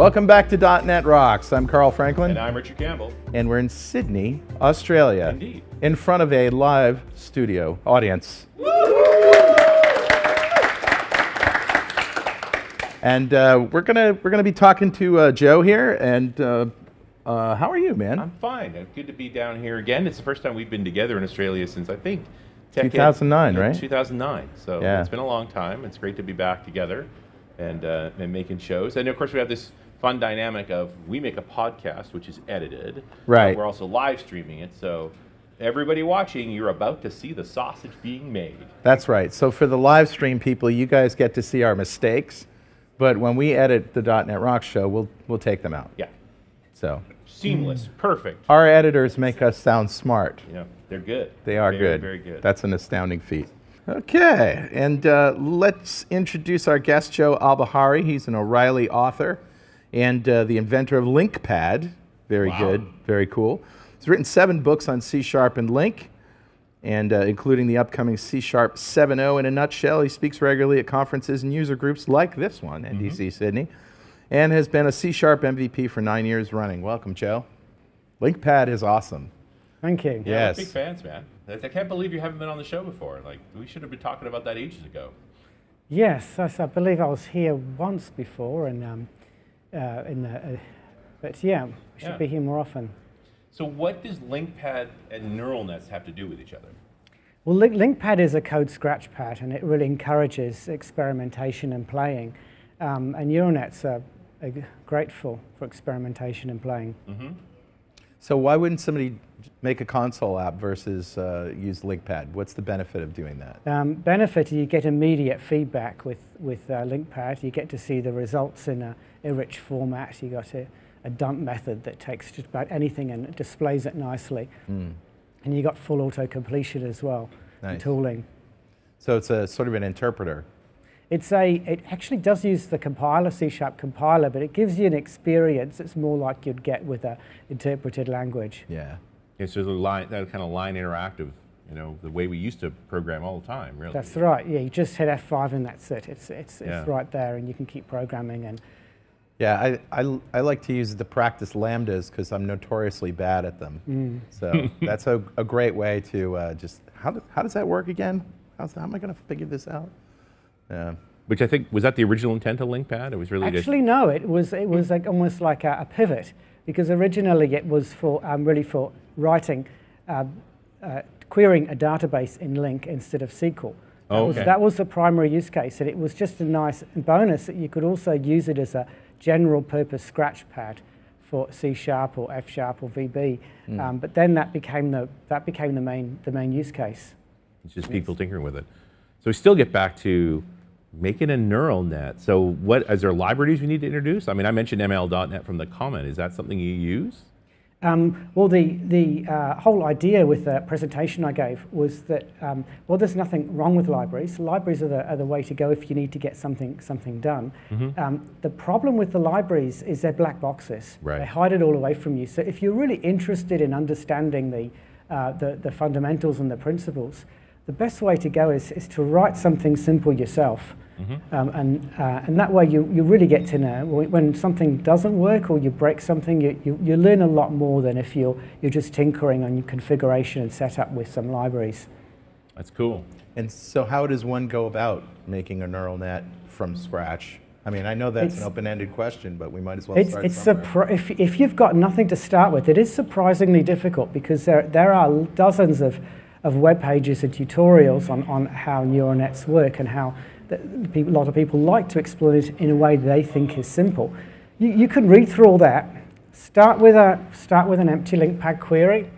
Welcome back to .NET Rocks. I'm Carl Franklin. And I'm Richard Campbell. And we're in Sydney, Australia. Indeed. In front of a live studio audience. And we're gonna be talking to Joe here. And how are you, man? I'm fine. It's good to be down here again. It's the first time we've been together in Australia since I think 2009, right? 2009. So yeah. It's been a long time. It's great to be back together and making shows. And of course, we have this fun dynamic of we make a podcast which is edited. Right. We're also live streaming it. So everybody watching, you're about to see the sausage being made. That's right. So for the live stream people, you guys get to see our mistakes. But when we edit the .NET Rocks show, we'll take them out. Yeah. So seamless, perfect. Our editors make us sound smart. Yeah, they're good. They are very, good. Very good. That's an astounding feat. Okay, and let's introduce our guest, Joe Albahari. He's an O'Reilly author and the inventor of LinkPad. Very good, very cool. He's written 7 books on C# and Link, and including the upcoming C# 7.0 in a nutshell. He speaks regularly at conferences and user groups like this one, NDC Sydney, and has been a C# MVP for 9 years running. Welcome, Joe. LinkPad is awesome. Thank you. Yeah, yes. we're big fans, man. I can't believe you haven't been on the show before. Like, we should have been talking about that ages ago. Yes, I believe I was here once before, and but yeah, we should be here more often. So what does LinkPad and neural nets have to do with each other? Well, LinkPad is a code scratch pad, and it really encourages experimentation and playing. And neural nets are great for experimentation and playing. So why wouldn't somebody make a console app versus use LinkPad? What's the benefit of doing that? Benefit, you get immediate feedback with LinkPad. You get to see the results in a rich format. You got a dump method that takes just about anything and displays it nicely. And you got full auto-completion as well, and tooling. So it's a sort of an interpreter. It actually does use the compiler, C# compiler, but it gives you an experience that's more like you'd get with an interpreted language. Yeah. Yeah, so that kind of line interactive, you know, the way we used to program all the time, really. That's right. Yeah, you just hit F5 and that's it. It's right there, and you can keep programming. And yeah, I like to use it to practice lambdas because I'm notoriously bad at them. So that's a great way to just how does that work again? How am I going to figure this out? Yeah. Which I think, was that the original intent of LinkPad? It was really actually no. It was like almost like a pivot, because originally it was for really for writing, querying a database in Link instead of SQL. That was the primary use case, and it was just a nice bonus that you could also use it as a general purpose scratch pad for C# or F# or VB. But then that became the main use case. It's just people tinkering with it. So we still get back to making a neural net. So is there libraries we need to introduce? I mean, I mentioned ML.NET from the comment. Is that something you use? Well, the whole idea with the presentation I gave was that, well, there's nothing wrong with libraries. Libraries are the way to go if you need to get something done. The problem with the libraries is they're black boxes. Right. They hide it all away from you. So if you're really interested in understanding the fundamentals and the principles, the best way to go is to write something simple yourself. And that way you really get to know when something doesn't work or you break something, you learn a lot more than if you're just tinkering on your configuration and setup with some libraries. That's cool. And so how does one go about making a neural net from scratch? I mean, I know that's an open-ended question, but we might as well start somewhere. If you've got nothing to start with, it is surprisingly difficult, because there are dozens of web pages and tutorials on how neural nets work and how a lot of people like to explain it in a way they think is simple. You can read through all that, start with an empty LinkPad query,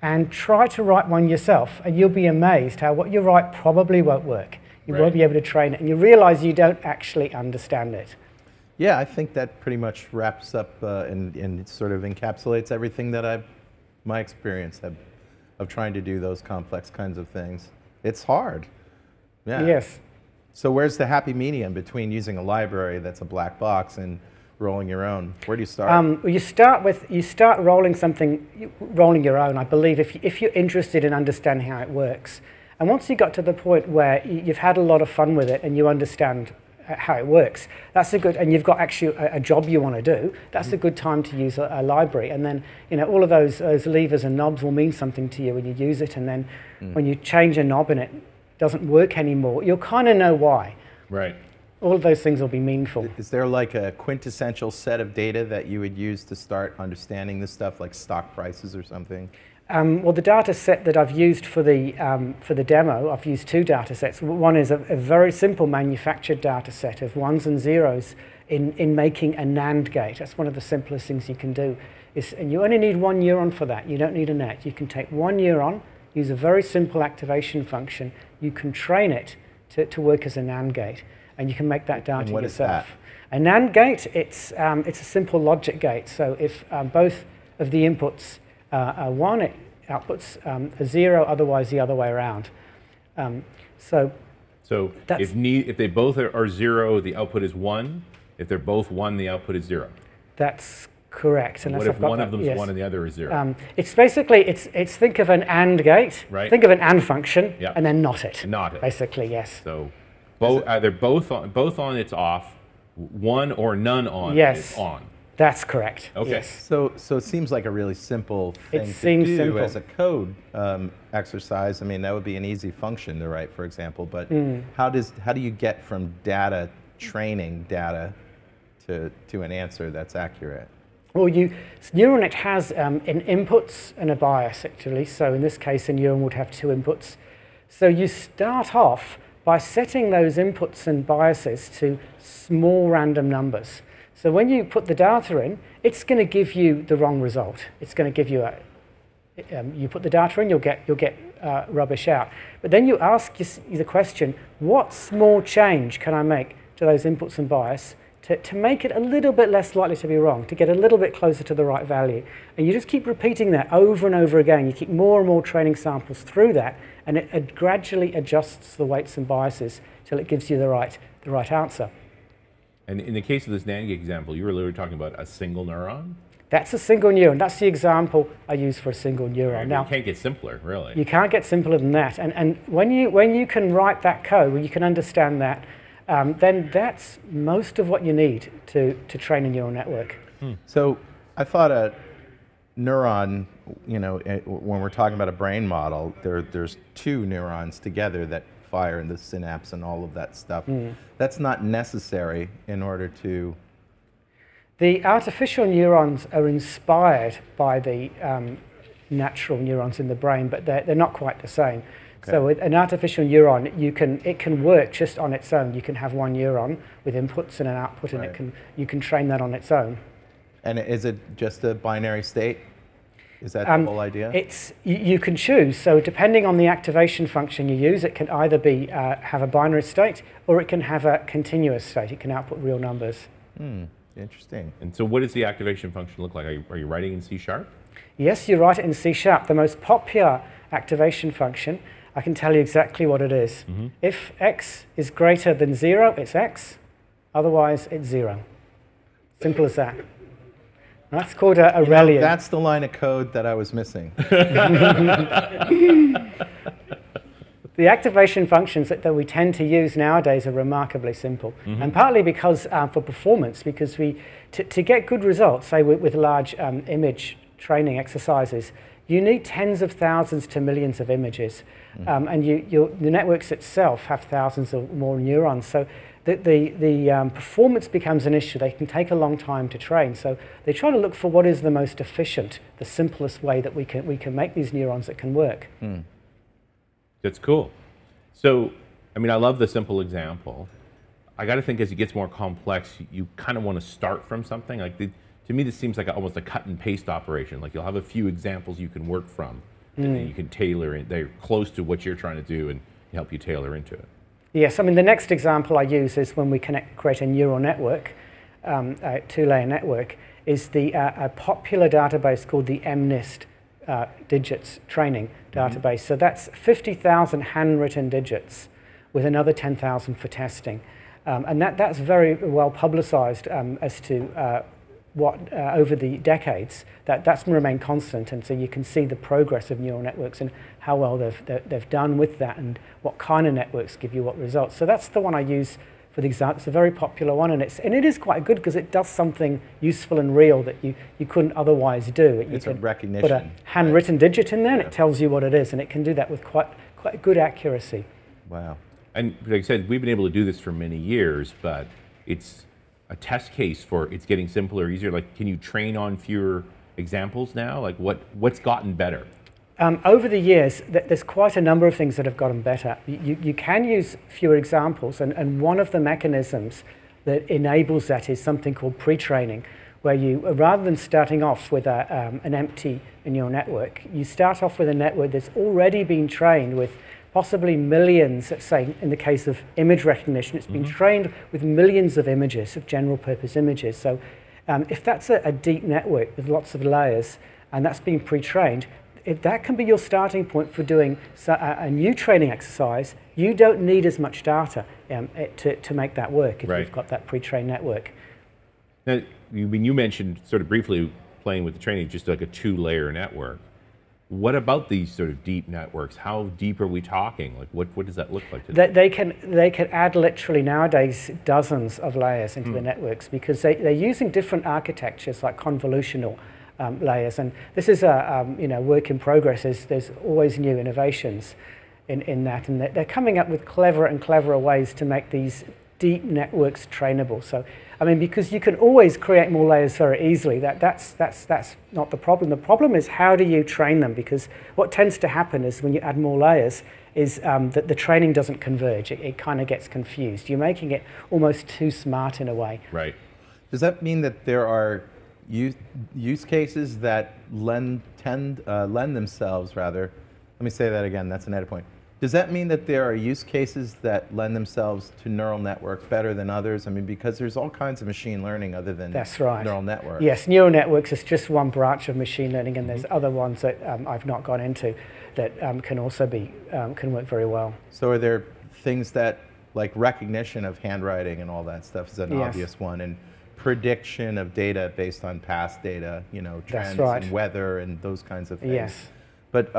and try to write one yourself, and you'll be amazed how what you write probably won't work. You won't be able to train it, and you realize you don't actually understand it. Yeah, I think that pretty much wraps up and sort of encapsulates everything that my experience of trying to do those complex kinds of things. It's hard. Yeah. Yes. So where's the happy medium between using a library that's a black box and rolling your own? Where do you start? You start rolling your own, I believe, if you're interested in understanding how it works. And once you got to the point where you've had a lot of fun with it and you understand how it works. That's a good, and you've got actually a job you want to do, that's a good time to use a library. And then, all of those levers and knobs will mean something to you when you use it. And then when you change a knob and it doesn't work anymore, you'll kind of know why. Right. All of those things will be meaningful. Is there like a quintessential set of data that you would use to start understanding this stuff, like stock prices or something? Well, the data set that I've used for the demo, I've used two data sets. One is a very simple manufactured data set of ones and zeros in making a NAND gate. That's one of the simplest things you can do. And you only need one neuron for that. You don't need a net. You can take one neuron, use a very simple activation function. You can train it to work as a NAND gate, and you can make that data and what yourself. Is A that? NAND gate, it's a simple logic gate. So if both of the inputs are 1, it outputs a 0, otherwise the other way around. So if they both are 0, the output is 1. If they're both 1, the output is 0. That's correct. And what if one of them is 1 and the other is 0? It's basically, it's think of an AND gate, right. Think of an AND function, yep. and then not it. Not it. Basically, yes. So either both on it's off, one or none on yes. is on. That's correct. Okay. Yes. So it seems like a really simple thing to do as a code exercise. I mean, that would be an easy function to write, for example. But how do you get from training data to an answer that's accurate? Well, NeuroNet has an inputs and a bias, actually. So in this case, a neuron would have two inputs. So you start off by setting those inputs and biases to small random numbers. So when you put the data in, it's going to give you the wrong result. It's going to give you you put the data in, you'll get rubbish out. But then you ask the question, what small change can I make to those inputs and bias to make it a little bit less likely to be wrong, to get a little bit closer to the right value? And you just keep repeating that over and over again. You keep more and more training samples through that, and it gradually adjusts the weights and biases till it gives you the right answer. And in the case of this NAND gate example, you were literally talking about a single neuron? That's a single neuron. That's the example I use for a single neuron. Right, now, you can't get simpler, really. You can't get simpler than that. And when you can write that code, when you can understand that, then that's most of what you need to train a neural network. So I thought a neuron, when we're talking about a brain model, there's two neurons together that fire in the synapse and all of that stuff. That's not necessary in order to... The artificial neurons are inspired by the natural neurons in the brain, but they're not quite the same. Okay. So with an artificial neuron, it can work just on its own. You can have one neuron with inputs and an output, right. And you can train that on its own. And is it just a binary state? Is that the whole idea? You can choose. So depending on the activation function you use, it can either be have a binary state or it can have a continuous state. It can output real numbers. Interesting. And so what does the activation function look like? Are you writing in C#? Yes, you write it in C#. The most popular activation function, I can tell you exactly what it is. If x is greater than 0, it's x. Otherwise, it's 0. Simple as that. That's called a Aurelian. That's the line of code that I was missing. The activation functions that we tend to use nowadays are remarkably simple, and partly because for performance, because to get good results, say with large image training exercises, you need tens of thousands to millions of images, and the networks itself have thousands or more neurons. So the performance becomes an issue. They can take a long time to train. So they try to look for what is the most efficient, the simplest way that we can make these neurons that can work. That's cool. So, I mean, I love the simple example. I got to think as it gets more complex, you kind of want to start from something. Like to me, this seems like almost a cut and paste operation. Like you'll have a few examples you can work from, and then you can tailor it. They're close to what you're trying to do and help you tailor into it. Yes, I mean, the next example I use is when we create a neural network, a two-layer network, is a popular database called the MNIST digits training database. So that's 50,000 handwritten digits with another 10,000 for testing. And that's very well publicized as to what over the decades, that's remained constant. And so you can see the progress of neural networks and how well they've done with that and what kind of networks give you what results. So that's the one I use for the example. It's a very popular one, and it is quite good because it does something useful and real that you couldn't otherwise do. It's a recognition. Put a handwritten digit in there, and it tells you what it is, and it can do that with quite good accuracy. Wow. And like I said, we've been able to do this for many years, but it's a test case for it's getting simpler, easier. Like, can you train on fewer examples now? Like, what's gotten better? Over the years, there's quite a number of things that have gotten better. You can use fewer examples, and one of the mechanisms that enables that is something called pre-training, where you, rather than starting off with an empty neural network, you start off with a network that's already been trained with possibly millions, let's say in the case of image recognition, it's been trained with millions of images, of general purpose images. So if that's a deep network with lots of layers, and that's been pre-trained, if that can be your starting point for doing a new training exercise, you don't need as much data to make that work if you've got that pre-trained network. Now, you mentioned sort of briefly playing with the training, just like a 2-layer network. What about these sort of deep networks? How deep are we talking? Like, what does that look like today? They can add literally nowadays dozens of layers into the networks because they're using different architectures like convolutional layers, and this is a work in progress. There's always new innovations in that, and they're coming up with cleverer and cleverer ways to make these deep networks trainable. So, I mean, because you can always create more layers very easily. That's not the problem. The problem is how do you train them? Because what tends to happen is when you add more layers is that the training doesn't converge. It kind of gets confused. You're making it almost too smart in a way. Right. Does that mean that there are use cases that lend themselves, rather, let me say that again, that's an edit point. Does that mean that there are use cases that lend themselves to neural networks better than others? I mean, because there's all kinds of machine learning other than neural networks. Yes, neural networks is just one branch of machine learning, and there's other ones that I've not gone into that can also can work very well. So are there things that, like recognition of handwriting and all that stuff is an obvious one, and prediction of data based on past data, trends and weather and those kinds of things. Yes. But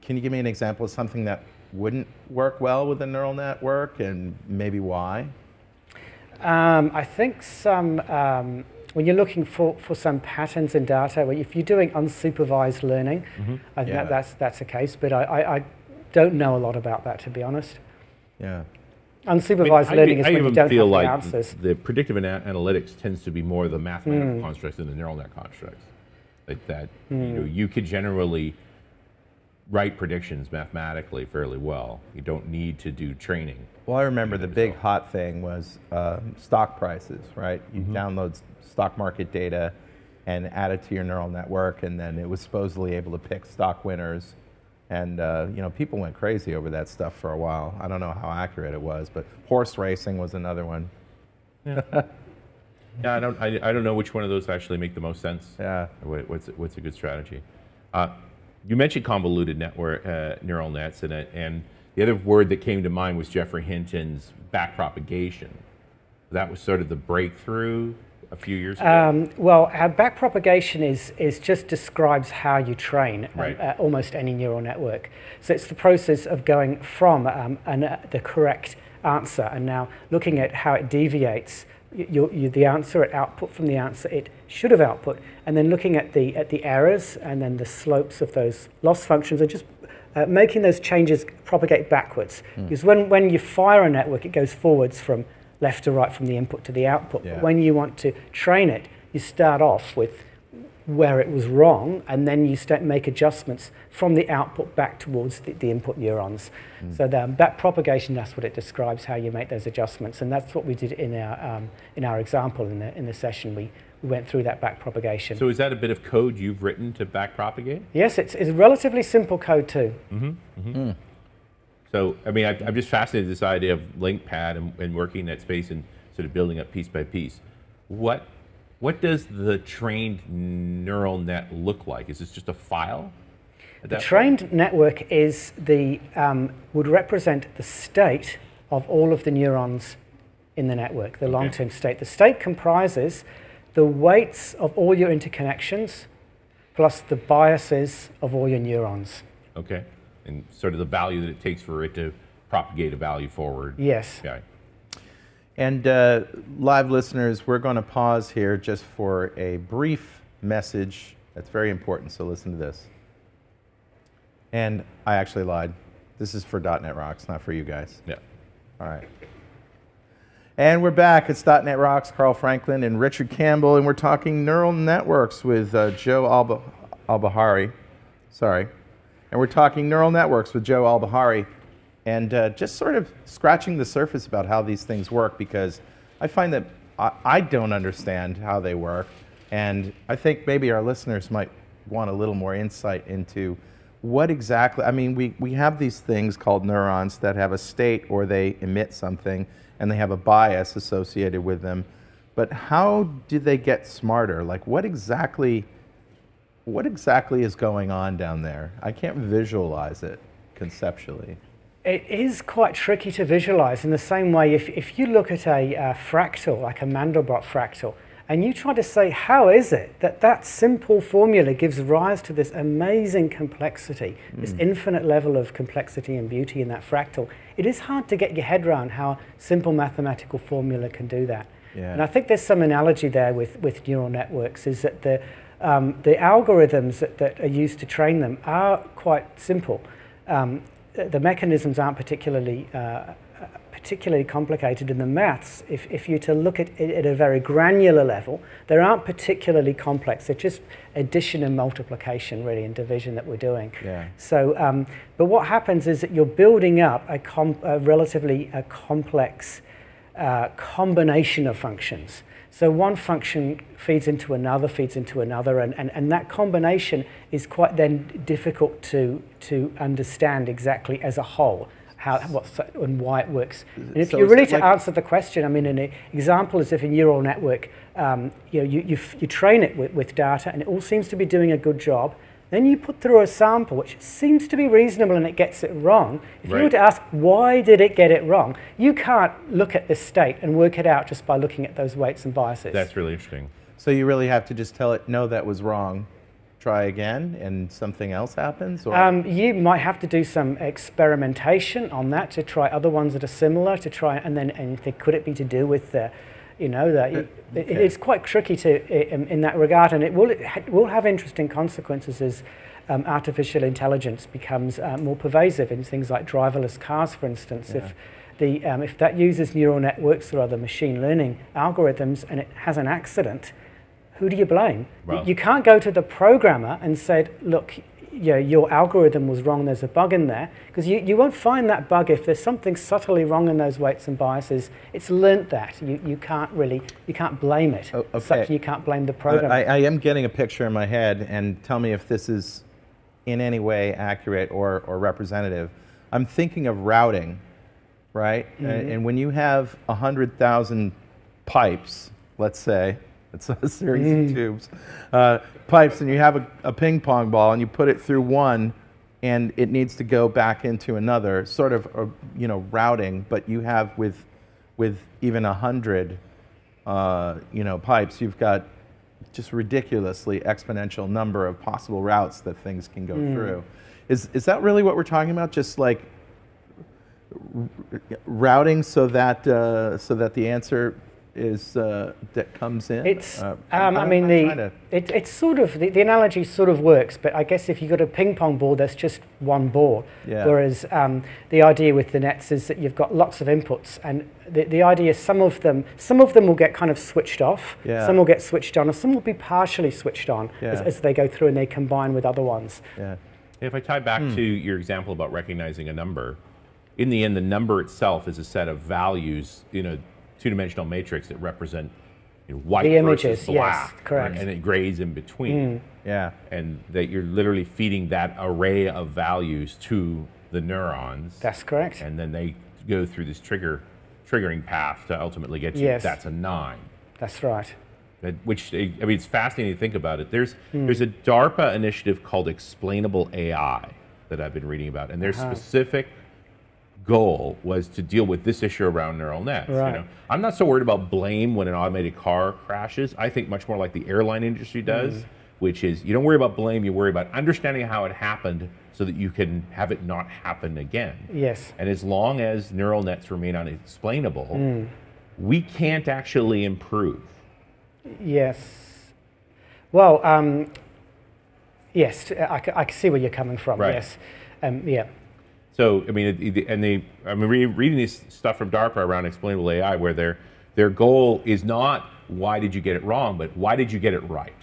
can you give me an example of something that wouldn't work well with a neural network, and maybe why? I think when you're looking for some patterns in data, if you're doing unsupervised learning, I think that's a case, but I don't know a lot about that, to be honest. Yeah. Unsupervised learning is when you don't have the answers. The predictive analytics tends to be more the mathematical constructs than the neural net constructs. Like that, you could generally write predictions mathematically fairly well. You don't need to do training. Well, I remember the big hot thing was stock prices, right? You download stock market data and add it to your neural network, and then it was supposedly able to pick stock winners. And people went crazy over that stuff for a while. I don't know how accurate it was, but horse racing was another one. Yeah. Yeah, I don't know which one of those actually make the most sense. Yeah. What's a good strategy? You mentioned convoluted network neural nets, and the other word that came to mind was Geoffrey Hinton's backpropagation. That was sort of the breakthrough a few years ago. Well, backpropagation is just describes how you train almost any neural network. So it's the process of going from the correct answer and now looking at how it deviates the answer at output from the answer it should have output, and then looking at the errors and then the slopes of those loss functions, and just making those changes propagate backwards. Because when you fire a network, it goes forwards from left to right, from the input to the output. But when you want to train it, you start off with where it was wrong, and then you make adjustments from the output back towards the input neurons. So the backpropagation, that's what it describes, how you make those adjustments, and that's what we did in our example in the session. We went through that backpropagation. So is that a bit of code you've written to backpropagate? Yes, it's relatively simple code too. So, I mean, I'm just fascinated with this idea of LinkPad and working in that space and sort of building up piece by piece. What does the trained neural net look like? Is this just a file? The trained network is would represent the state of all of the neurons in the network, the long-term state. The state comprises the weights of all your interconnections plus the biases of all your neurons. Okay. And sort of the value that it takes for it to propagate a value forward. Yes. Okay. And live listeners, we're going to pause here just for a brief message that's very important, so listen to this. And I actually lied. This is for .NET Rocks, not for you guys. Yeah. All right. And we're back. It's .NET Rocks, Carl Franklin and Richard Campbell, and we're talking neural networks with Joe Albahari. Sorry. And we're talking neural networks with Joe Albahari, and just sort of scratching the surface about how these things work, because I find that I don't understand how they work, and I think maybe our listeners might want a little more insight into what exactly, I mean, we have these things called neurons that have a state or they emit something, and they have a bias associated with them. But how do they get smarter? Like, what exactly is going on down there? I can't visualize it conceptually. It is quite tricky to visualize in the same way if you look at a fractal, like a Mandelbrot fractal, and you try to say, how is it that that simple formula gives rise to this amazing complexity, this infinite level of complexity and beauty in that fractal? It is hard to get your head around how simple mathematical formula can do that. Yeah. And I think there's some analogy there with neural networks, is that the algorithms that are used to train them are quite simple. The mechanisms aren't particularly complicated, in the maths, if you're to look at it at a very granular level, they aren't particularly complex. They're just addition and multiplication, really, and division that we're doing. Yeah. So, but what happens is that you're building up a relatively complex combination of functions. So one function feeds into another, and that combination is quite then difficult to understand exactly as a whole. And why it works. And if So you're is really it to like answer the question, I mean, an example is if a neural network, you train it with data and it all seems to be doing a good job, then you put through a sample which seems to be reasonable and it gets it wrong. If you were to ask, why did it get it wrong? You can't look at this state and work it out just by looking at those weights and biases. That's really interesting. So you really have to just tell it, no, that was wrong. Try again, and something else happens? Or? You might have to do some experimentation on that to try other ones that are similar, to try, and think, could it be to do with the, it's quite tricky in that regard, and it will have interesting consequences as artificial intelligence becomes more pervasive in things like driverless cars, for instance. Yeah. If that uses neural networks or other machine learning algorithms and it has an accident, who do you blame? Well, you can't go to the programmer and say, look, your algorithm was wrong, there's a bug in there, because you won't find that bug if there's something subtly wrong in those weights and biases. It's learnt that. You can't blame it. Oh, okay. Such you can't blame the programmer. I am getting a picture in my head, and tell me if this is in any way accurate or representative. I'm thinking of routing, right? Mm-hmm. And when you have 100,000 pipes, let's say, it's a series of tubes, pipes, and you have a ping pong ball, and you put it through one, and it needs to go back into another, sort of, routing. But you have with even 100, pipes, you've got just ridiculously exponential number of possible routes that things can go through. Is that really what we're talking about? Just like routing so that the answer is that comes in. It's it's sort of the analogy sort of works, but I guess if you've got a ping pong ball, there's just one ball. Yeah. Whereas the idea with the nets is that you've got lots of inputs, and the idea is some of them will get kind of switched off, some will get switched on, or some will be partially switched on as they go through and they combine with other ones. Yeah. If I tie back to your example about recognizing a number, in the end, the number itself is a set of values in a two-dimensional matrix that represent white the images, versus black, yes, correct, and it grays in between. Yeah, and that you're literally feeding that array of values to the neurons. That's correct. And then they go through this triggering path to ultimately get you. That's a 9. That's right. Which, I mean, it's fascinating to think about it. There's a DARPA initiative called Explainable AI that I've been reading about, and their specific goal was to deal with this issue around neural nets. Right. I'm not so worried about blame when an automated car crashes. I think much more like the airline industry does, which is you don't worry about blame, you worry about understanding how it happened so that you can have it not happen again. Yes. And as long as neural nets remain unexplainable, we can't actually improve. Yes. Well, yes, I can see where you're coming from. Right. Yes. Yeah. So, I mean, I'm reading this stuff from DARPA around explainable AI, where their goal is not why did you get it wrong, but why did you get it right?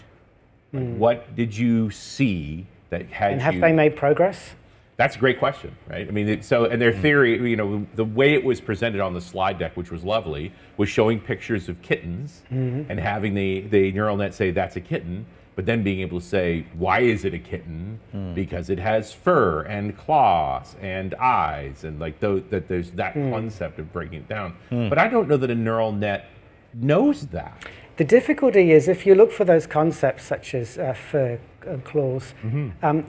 Like, what did you see that had And have they made progress? That's a great question, right? I mean, and their theory, the way it was presented on the slide deck, which was lovely, was showing pictures of kittens and having the neural net say that's a kitten, but then being able to say, why is it a kitten? Because it has fur and claws and eyes, and like that there's that concept of breaking it down. But I don't know that a neural net knows that. The difficulty is if you look for those concepts such as fur and claws,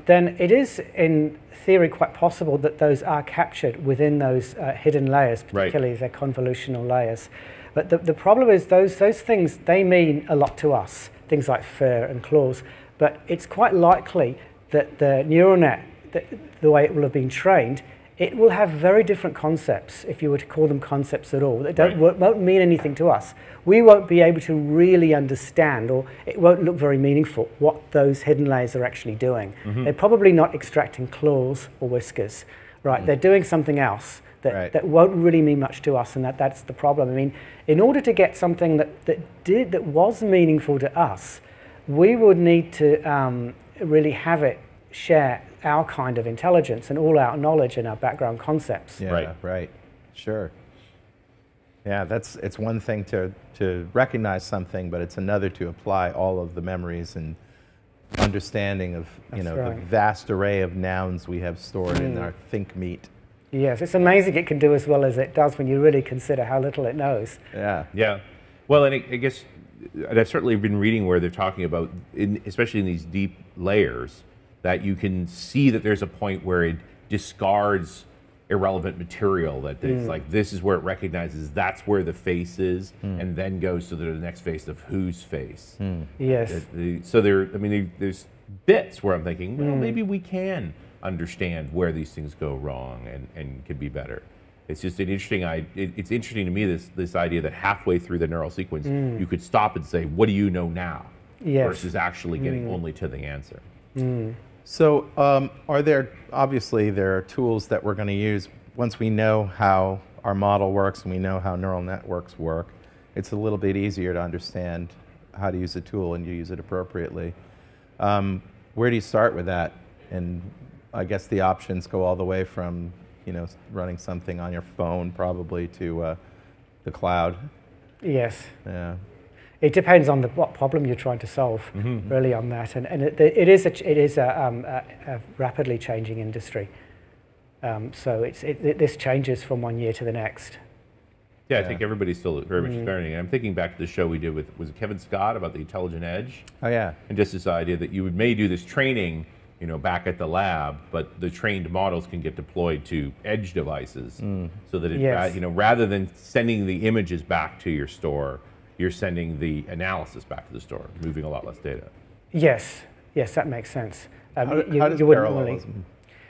then it is in theory quite possible that those are captured within those hidden layers, particularly their convolutional layers. But the problem is those things, they mean a lot to us, things like fur and claws, but it's quite likely that the neural net, the way it will have been trained, it will have very different concepts, if you were to call them concepts at all. They won't mean anything to us. We won't be able to really understand, or it won't look very meaningful, what those hidden layers are actually doing. They're probably not extracting claws or whiskers, right? They're doing something else that won't really mean much to us, and that's the problem. I mean, in order to get something that was meaningful to us, we would need to really have it share our kind of intelligence and all our knowledge and our background concepts. Yeah, right. Sure. Yeah, it's one thing to recognize something, but it's another to apply all of the memories and understanding of the vast array of nouns we have stored in our think meat. Yes, it's amazing it can do as well as it does when you really consider how little it knows. Yeah. Yeah. Well, and I guess, and I've certainly been reading where they're talking about, especially in these deep layers, that you can see that there's a point where it discards irrelevant material, that it's like this is where it recognizes that's where the face is, and then goes to the next face of whose face. Yes. So there's bits where I'm thinking, well, maybe we can understand where these things go wrong and could be better. It's just an interesting. It's interesting to me this idea that halfway through the neural sequence you could stop and say, "What do you know now?" versus actually getting only to the answer. So, obviously there are tools that we're going to use once we know how our model works and we know how neural networks work. It's a little bit easier to understand how to use a tool and you use it appropriately. Where do you start with that? And I guess the options go all the way from running something on your phone probably to the cloud. Yes. Yeah. It depends on what problem you're trying to solve, really, on that. And it is a rapidly changing industry. So this changes from one year to the next. Yeah, I think everybody's still very much experimenting. I'm thinking back to the show we did with, was it Kevin Scott, about the intelligent edge? Oh, yeah. And just this idea that you may do this training back at the lab, but the trained models can get deployed to edge devices, so that it, rather than sending the images back to your store, you're sending the analysis back to the store, moving a lot less data. Yes, that makes sense. How does parallelism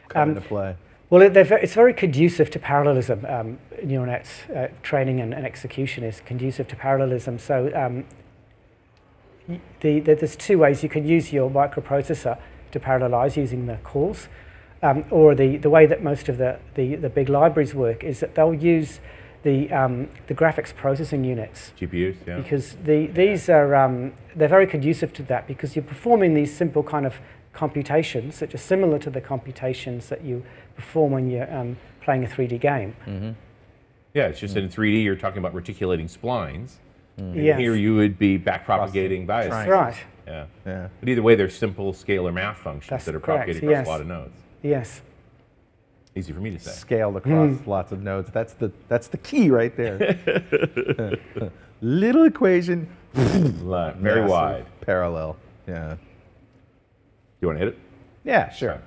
come into play? Well, it's very conducive to parallelism. Neural nets training and execution is conducive to parallelism. So there's two ways you can use your microprocessor to parallelize using the cores, or the way that most of the big libraries work is that they'll use the graphics processing units. GPUs, yeah. Because these are, they're very conducive to that, because you're performing these simple kind of computations that are similar to the computations that you perform when you're playing a 3D game. Yeah, it's just in 3D you're talking about reticulating splines. Yes. Here you would be backpropagating biases. That's right. Yeah. But either way, they're simple scalar math functions that are propagated across a lot of nodes. Yes. Easy for me to say. Scaled across lots of nodes. That's the key right there. Little equation. Very wide. Parallel. Yeah. You want to hit it? Yeah, sure.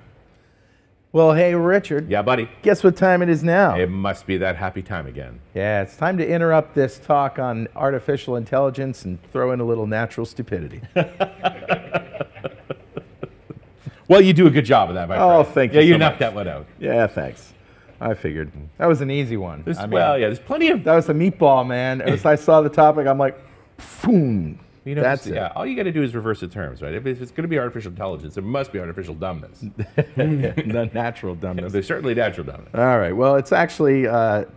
Well, hey, Richard. Yeah, buddy. Guess what time it is now? It must be that happy time again. Yeah, it's time to interrupt this talk on artificial intelligence and throw in a little natural stupidity. Well, you do a good job of that, my friend. Oh, thank you. Yeah, you so knocked much. that one out. Yeah, thanks. I figured. That was an easy one. I mean, Well, yeah, there's plenty of. that was a meatball, man. As I saw the topic, I'm like, boom. You know, That's it. yeah. All you got to do is reverse the terms, right? If it's going to be artificial intelligence, there must be artificial dumbness. The natural dumbness. There's certainly natural dumbness. All right. Well, it's actually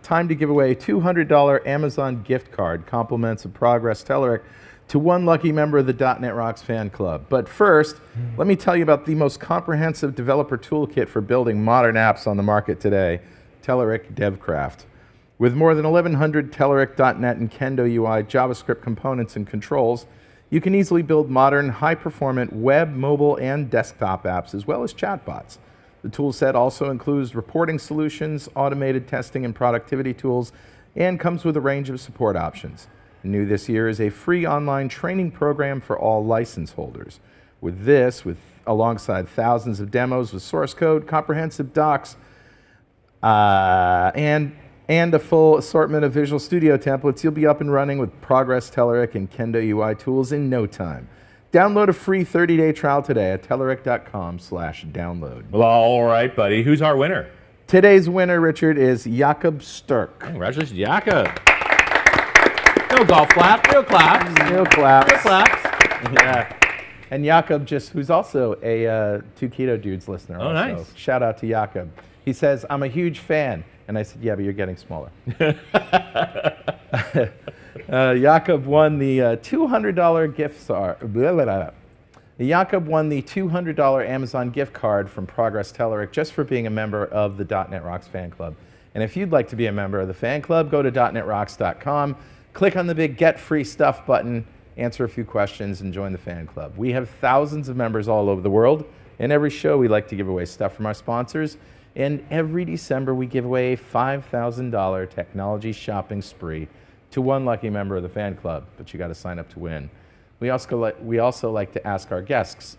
time to give away a $200 Amazon gift card, compliments of Progress Telerik, to one lucky member of the .NET Rocks fan club. But first, let me tell you about the most comprehensive developer toolkit for building modern apps on the market today, Telerik DevCraft. With more than 1,100 Telerik.NET and Kendo UI JavaScript components and controls, you can easily build modern, high-performant web, mobile, and desktop apps, as well as chatbots. The toolset also includes reporting solutions, automated testing and productivity tools, and comes with a range of support options. New this year is a free online training program for all license holders. With this, alongside thousands of demos with source code, comprehensive docs, and a full assortment of Visual Studio templates, you'll be up and running with Progress Telerik and Kendo UI tools in no time. Download a free 30-day trial today at telerik.com/download. Well, all right, buddy. Who's our winner? Today's winner, Richard, is Jakob Sturk. Congratulations, Jakob. No golf clap, no claps. No claps. No claps. Yeah. And Jakob, who's also a Two Keto Dudes listener. Oh, also. nice. Shout out to Jakob. He says, I'm a huge fan. And I said, yeah, but you're getting smaller. Jakob won the $200 gift card. Jakob won the $200 Amazon gift card from Progress Telerik just for being a member of the .NET Rocks fan club. And if you'd like to be a member of the fan club, go to .NETRocks.com, click on the big Get Free Stuff button, answer a few questions, and join the fan club. We have thousands of members all over the world. And every show, we like to give away stuff from our sponsors. And every December, we give away a $5,000 technology shopping spree to one lucky member of the fan club. But you got to sign up to win. We also like to ask our guests.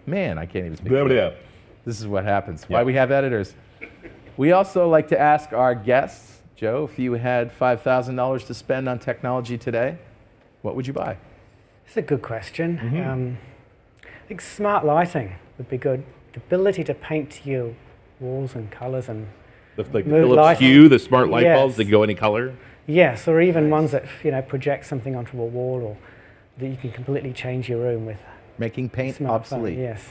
Man, I can't even speak. This is what happens. Why we have editors. We also like to ask our guests, Joe, if you had $5,000 to spend on technology today, what would you buy? It's a good question. I think smart lighting would be good. The ability to paint your walls and colors and Like the Philips Hue, the smart light bulbs that go any color? Yes, or even ones that project something onto a wall, or that you can completely change your room with. Making paint obsolete. Yes.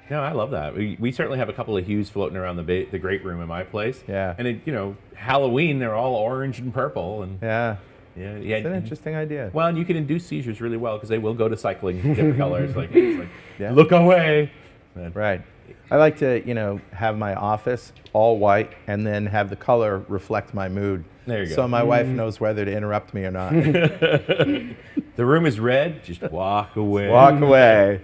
No, I love that. We certainly have a couple of hues floating around the great room in my place. Yeah. And Halloween, they're all orange and purple. And yeah. Yeah, it's an interesting idea. Well, and you can induce seizures really well because they will go to cycling different colors. Look away. Right. I like to, have my office all white and then have the color reflect my mood. There you go. So my wife knows whether to interrupt me or not. The room is red, just walk away. Walk away.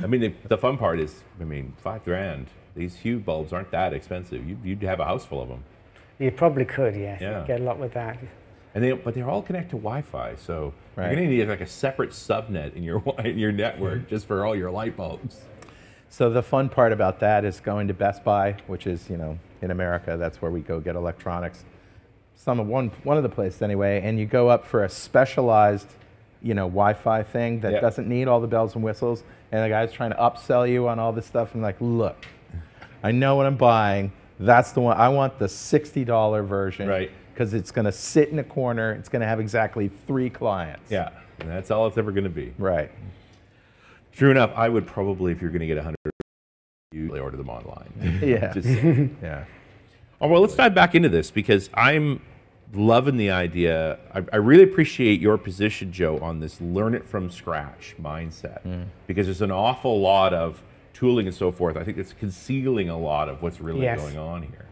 I mean, the fun part is, $5,000. These Hue bulbs aren't that expensive. You'd have a house full of them. You probably could, yes. Yeah. You'd get a lot with that. But they're all connected to Wi-Fi, so right. You're going to need like a separate subnet in your network just for all your light bulbs. So the fun part about that is going to Best Buy, which is, in America, that's where we go get electronics. One of the places anyway, and you go up for a specialized, Wi-Fi thing that doesn't need all the bells and whistles, and the guy's trying to upsell you on all this stuff, and like, look, I know what I'm buying. That's the one. I want the $60 version. Right. Because it's going to sit in a corner. It's going to have exactly 3 clients. Yeah, and that's all it's ever going to be. Right. True enough, I would probably, if you're going to get 100, you order them online. Yeah. Yeah. Oh, well, let's dive back into this because I'm loving the idea. I really appreciate your position, Joe, on this learn it from scratch mindset because there's an awful lot of tooling and so forth. I think it's concealing a lot of what's really going on here.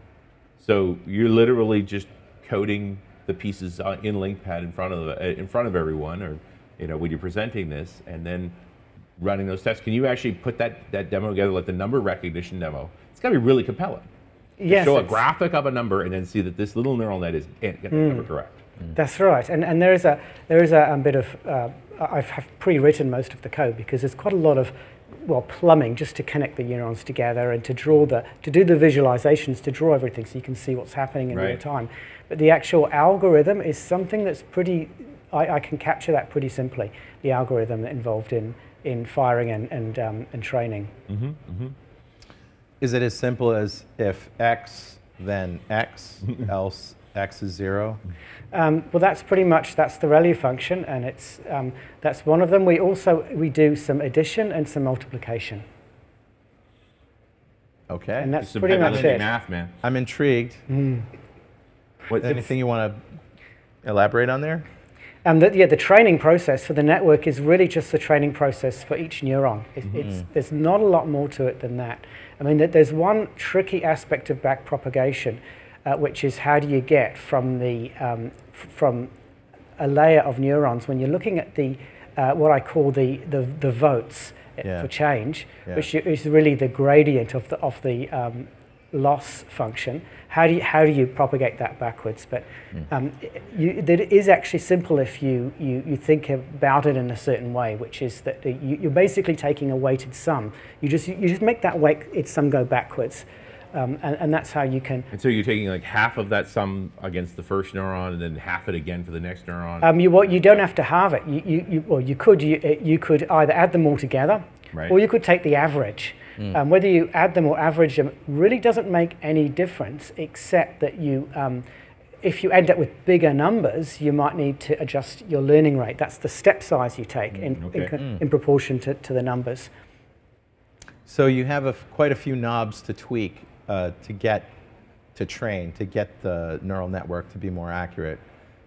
So you're literally just coding the pieces in LinkPad in front of everyone, or when you're presenting this, and then running those tests. Can you actually put that demo together, like the number recognition demo? It's got to be really compelling. Yes. Show a graphic of a number and then see that this little neural net is get the number correct. That's right, and there is a bit of I've pre-written most of the code because there's quite a lot of plumbing just to connect the neurons together and to do the visualizations, to draw everything so you can see what's happening in real time. But the actual algorithm is something that's I can capture that pretty simply. The algorithm involved in firing and training. Is it as simple as if X then X, else X is 0? Well, that's pretty much, that's the ReLU function, and it's, that's one of them. We do some addition and some multiplication. Okay. And that's Some pretty much heavy it. math, man. I'm intrigued. What, Anything you want to elaborate on there? The training process for the network is really just the training process for each neuron. There's not a lot more to it than that. I mean, there's one tricky aspect of backpropagation, which is how do you get from from a layer of neurons when you're looking at the what I call the votes for change, which is really the gradient of the loss function. How do you propagate that backwards? But it is actually simple if you think about it in a certain way, which is that you're basically taking a weighted sum. You just make that weighted sum go backwards, and that's how you can. And so you're taking like half of that sum against the first neuron, and then half it again for the next neuron. You don't have to halve it. You could either add them all together, right, or you could take the average. Whether you add them or average them really doesn't make any difference, except that if you end up with bigger numbers, you might need to adjust your learning rate. That's the step size you take in proportion to the numbers. So you have quite a few knobs to tweak to get the neural network to be more accurate.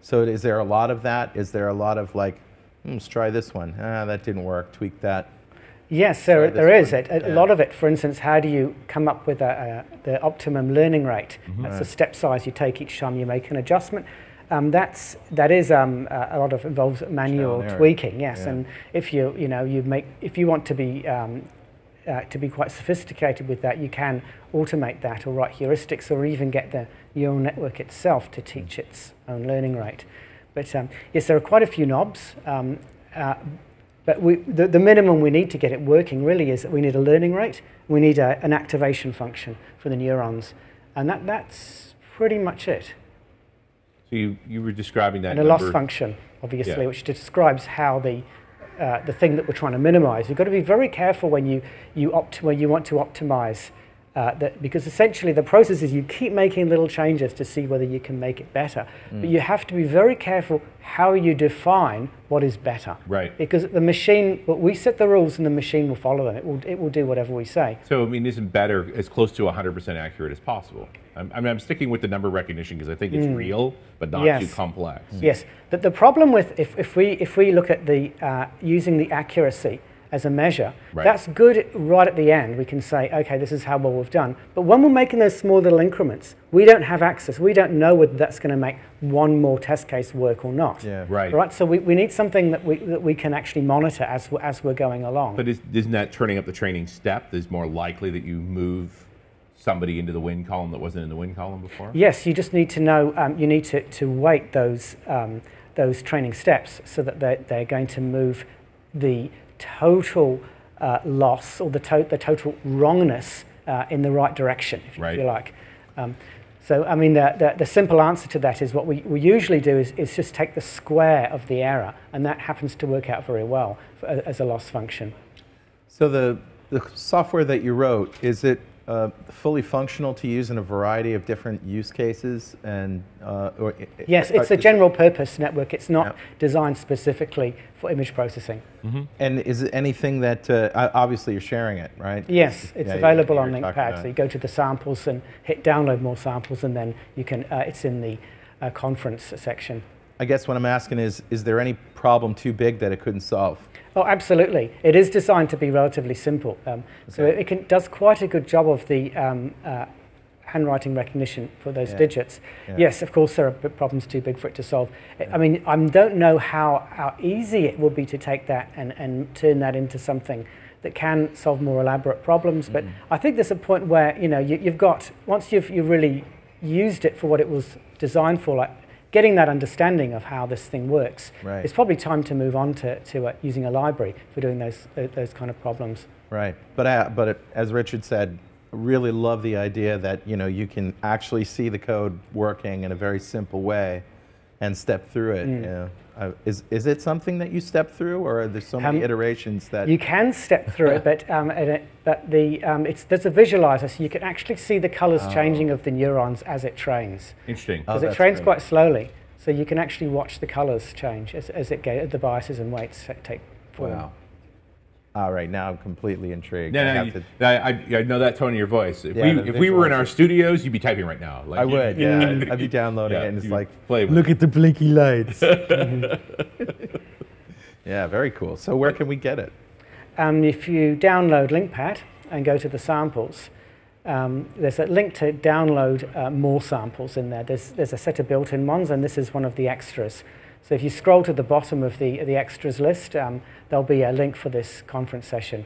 So is there a lot of that? Is there a lot of like, let's try this one. That didn't work, tweak that. Yes, there is. A lot of it, for instance, how do you come up with the optimum learning rate? That's the step size you take each time you make an adjustment. That is a lot of involves manual tweaking. Yes, and if if you want to be quite sophisticated with that, you can automate that or write heuristics or even get the neural network itself to teach its own learning rate. But yes, there are quite a few knobs. But the minimum we need to get it working really is that we need a learning rate, we need an activation function for the neurons, and that's pretty much it. So you were describing that and a loss function, obviously, which describes how the thing that we're trying to minimize. You've got to be very careful when you want to optimize because essentially the process is you keep making little changes to see whether you can make it better. But you have to be very careful how you define what is better. Right. Because the machine, we set the rules and the machine will follow them. It will do whatever we say. So I mean, isn't better as close to 100% accurate as possible? I'm sticking with the number recognition because I think it's real, but not too complex. Yes. The problem with if we look at using the accuracy as a measure, that's good right at the end. We can say, okay, this is how well we've done. But when we're making those small little increments, we don't have access. We don't know whether that's going to make one more test case work or not. Yeah. Right. So we need something that we can actually monitor as we're going along. But isn't that turning up the training step? Is more likely that you move somebody into the win column that wasn't in the win column before? Yes, you just need to know, you need to weight those training steps so that they're going to move the total loss or the total wrongness in the right direction, if you like. So, I mean, the simple answer to that is what we usually do is just take the square of the error, and that happens to work out very well as a loss function. So the software that you wrote, is it fully functional to use in a variety of different use cases? And yes, it's a general purpose network. It's not designed specifically for image processing. And is it anything that, obviously you're sharing it, right? Yes, it's available on LinkPad. So you go to the samples and hit download more samples, and then you can, it's in the conference section. I guess what I'm asking is there any problem too big that it couldn't solve? Oh, absolutely. It is designed to be relatively simple. So it does quite a good job of the handwriting recognition for those digits. Yes, of course, there are problems too big for it to solve. I mean, I don't know how easy it would be to take that and turn that into something that can solve more elaborate problems. But I think there's a point where, you've got, once you've really used it for what it was designed for, like getting that understanding of how this thing works, it's probably time to move on to using a library for doing those kind of problems. Right, but as Richard said, really love the idea that you can actually see the code working in a very simple way, and step through it. Yeah. Is it something that you step through, or are there so many iterations that you can step through it? But there's a visualizer, so you can actually see the colors changing of the neurons as it trains. Interesting. Because it trains quite slowly, so you can actually watch the colors change as the biases and weights take form. Wow. All right, now I'm completely intrigued. I know that tone in your voice. If Yeah, we were in our studios, you'd be typing right now. Like, I would, yeah. I'd be downloading it, and it's like, play with look at the blinky lights. Yeah, very cool. So where can we get it? If you download LinkPad and go to the samples, there's a link to download more samples in there. There's a set of built-in ones, and this is one of the extras. So if you scroll to the bottom of the extras list, there'll be a link for this conference session.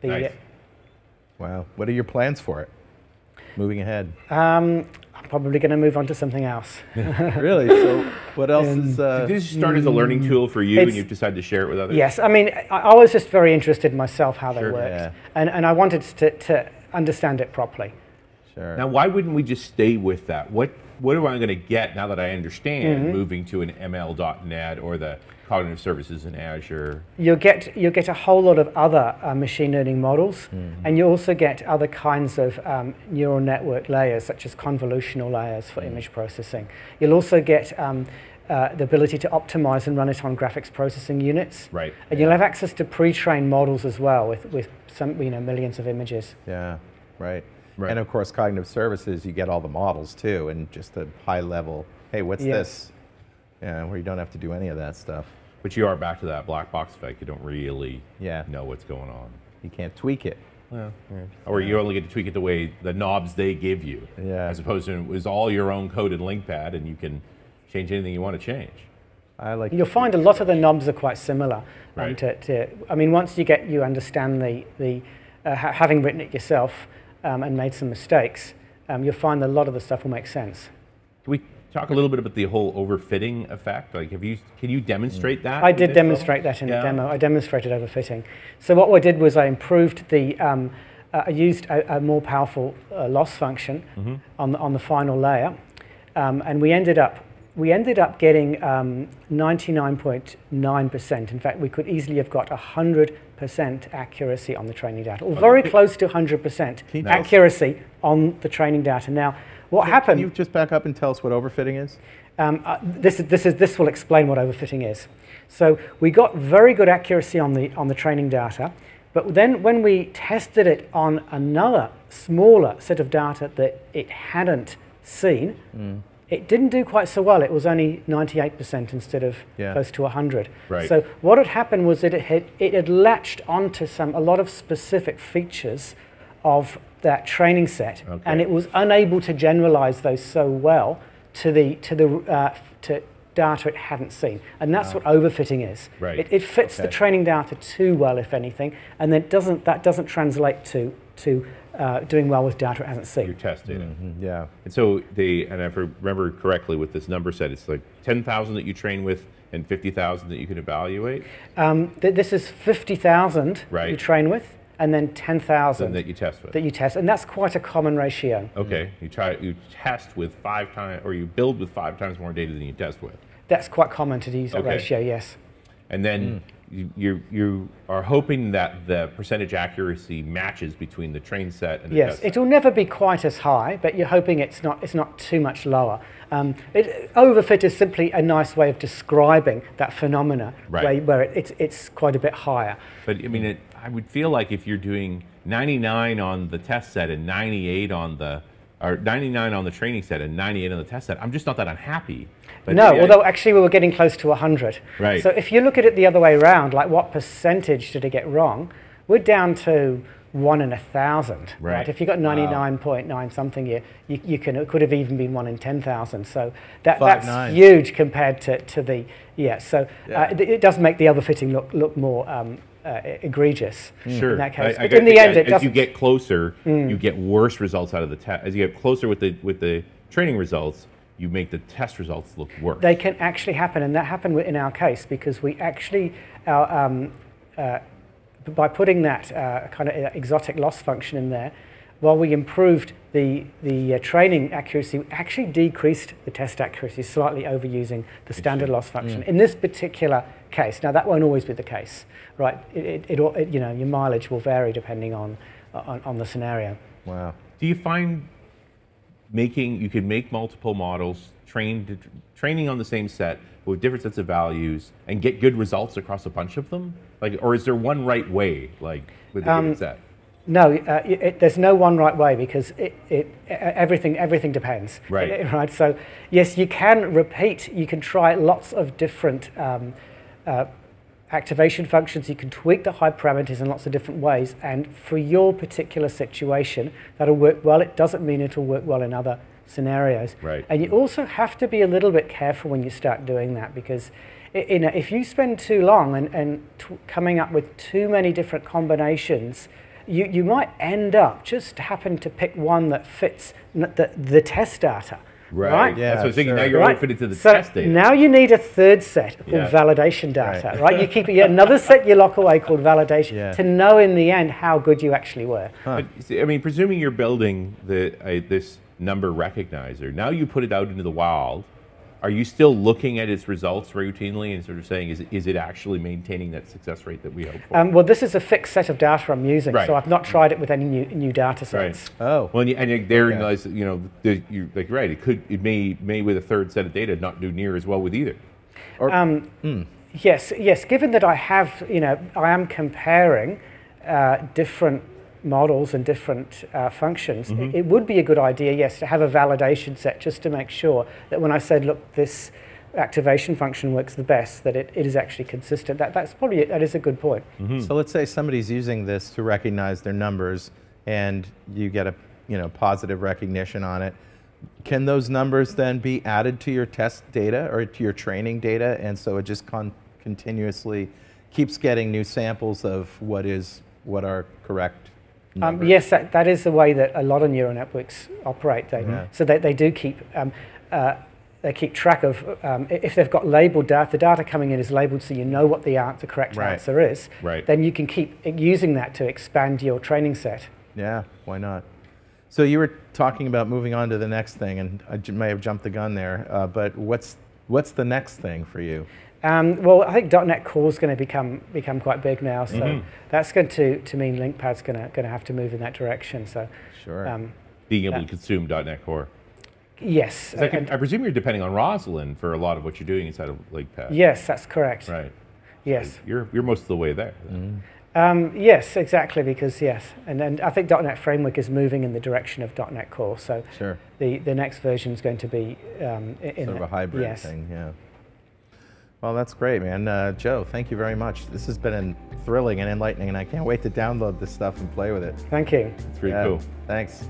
Nice. Wow. What are your plans for it? Moving ahead. I'm probably going to move on to something else. Really? So what else is... Did this start as a learning tool for you, and you've decided to share it with others? Yes. I mean, I was just very interested myself how they Sure. worked. Yeah. And I wanted to understand it properly. Sure. Now, why wouldn't we just stay with that? What am I going to get now that I understand moving to an ML.NET or the cognitive services in Azure? You'll get a whole lot of other machine learning models, and you also get other kinds of neural network layers, such as convolutional layers for image processing. You'll also get the ability to optimize and run it on graphics processing units. Right. And you'll have access to pre-trained models as well with some millions of images. Yeah, right. Right. And of course, cognitive services, you get all the models too, and just a high level, hey, what's this? Yeah, where you don't have to do any of that stuff. But you are back to that black box effect. You don't really Yeah. know what's going on. You can't tweak it. Or you only get to tweak it the way the knobs they give you. Yeah. As opposed to it was all your own code in LinkPad, and you can change anything you want to change. I like. You'll find a lot of the knobs are quite similar. Right. I mean, once you understand having written it yourself and made some mistakes, you'll find that a lot of the stuff will make sense. Can we talk a little bit about the whole overfitting effect? Like, can you demonstrate that? I did demonstrate that in the demo. I demonstrated overfitting. So what I did was I improved I used a more powerful loss function on the final layer, and we ended up getting 99.9%. In fact, we could easily have got 100% accuracy on the training data, or very close to 100% accuracy on the training data. Now, what happened? Can you just back up and tell us what overfitting is? This will explain what overfitting is. So we got very good accuracy on the training data, but then when we tested it on another smaller set of data that it hadn't seen, it didn't do quite so well. It was only 98% instead of close to 100. Right. So what had happened was it had latched onto a lot of specific features of that training set, and it was unable to generalize those so well to data it hadn't seen. And that's what overfitting is. Right. It fits the training data too well, if anything, and then that doesn't translate to doing well with data it hasn't seen. Your test data. Yeah. And so and if I remember correctly with this number set, it's like 10,000 that you train with and 50,000 that you can evaluate? This is 50,000 you train with, and then 10,000 that you test with. That you test, and that's quite a common ratio. Okay, you test with 5 times, or you build with 5 times more data than you test with. That's quite common to use that ratio, yes. And then you are hoping that the percentage accuracy matches between the train set and the test set. It'll never be quite as high, but you're hoping it's not too much lower. Overfit is simply a nice way of describing that phenomena, where it's quite a bit higher. But I mean, I would feel like if you're doing 99 on the test set and 98 on the, or 99 on the training set and 98 on the test set, I'm just not that unhappy. But no, although actually we were getting close to 100. Right. So if you look at it the other way around, like what percentage did it get wrong, we're down to 1 in 1,000. Right. If you got 99.9 something, it could have even been 1 in 10,000. So that's huge compared to the it does make the overfitting look more egregious in that case. But in the end, it doesn't. As you get closer, you get worse results out of the test. As you get closer with the training results, you make the test results look worse. They can actually happen, and that happened in our case because we actually, by putting that kind of exotic loss function in there, while we improved the training accuracy, we actually decreased the test accuracy slightly overusing the standard loss function. In this particular case, now that won't always be the case, right? You know, your mileage will vary depending on the scenario. Wow. Do you find you could make multiple models, training on the same set with different sets of values, and get good results across a bunch of them? Like, or is there one right way, like with a given set? No, there's no one right way, because everything depends. Right. Right. So yes, you can repeat. You can try lots of different activation functions. You can tweak the hyperparameters in lots of different ways, and for your particular situation, that'll work well. It doesn't mean it'll work well in other scenarios. Right. And you also have to be a little bit careful when you start doing that, because if you spend too long and coming up with too many different combinations, you might end up just happen to pick one that fits the test data. Right. Yeah, That's what I'm thinking. sure. Now you're Right. only fitted to the So test data. now you need a third set called Yeah. validation data, right? You keep another set you lock away called validation to know in the end how good you actually were. But, see, I mean, presuming you're building this number recognizer, now you put it out into the wild. Are you still looking at its results routinely and sort of saying, is it actually maintaining that success rate that we hope for? Well, this is a fixed set of data I'm using, Right. so I've not tried it with any new data sets. Right. Oh. Well, and therein lies, you know, you're like, right, it may with a third set of data not do near as well with either. Yes, given that I have, I am comparing different models and different functions, it would be a good idea, yes, to have a validation set just to make sure that when I said, look, this activation function works the best, that it is actually consistent. That is a good point. So let's say somebody's using this to recognize their numbers, and you get a positive recognition on it. Can those numbers then be added to your test data or to your training data, and so it just continuously keeps getting new samples of what are correct numbers? Yes, that is the way that a lot of neural networks operate. So they do keep they keep track of if they've got labeled data. The data coming in is labeled, so you know what the correct answer is. Right. Then you can keep using that to expand your training set. Yeah, why not? So you were talking about moving on to the next thing, and I may have jumped the gun there, but what's the next thing for you? Well, I think .NET Core is going to become quite big now, so that's going to mean LinkPad's going to have to move in that direction. So, Sure. Being able to consume .NET Core. Yes. I presume you're depending on Roslyn for a lot of what you're doing inside of LinkPad. Yes, that's correct. Right. Yes. You're most of the way there. Yes, exactly, because and I think .NET Framework is moving in the direction of .NET Core. So Sure. the next version is going to be in Sort of a hybrid thing, yeah. Well, that's great, man. Joe, thank you very much. This has been thrilling and enlightening, and I can't wait to download this stuff and play with it. Thank you. It's pretty cool. Thanks.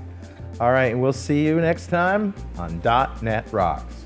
All right, and we'll see you next time on .NET Rocks.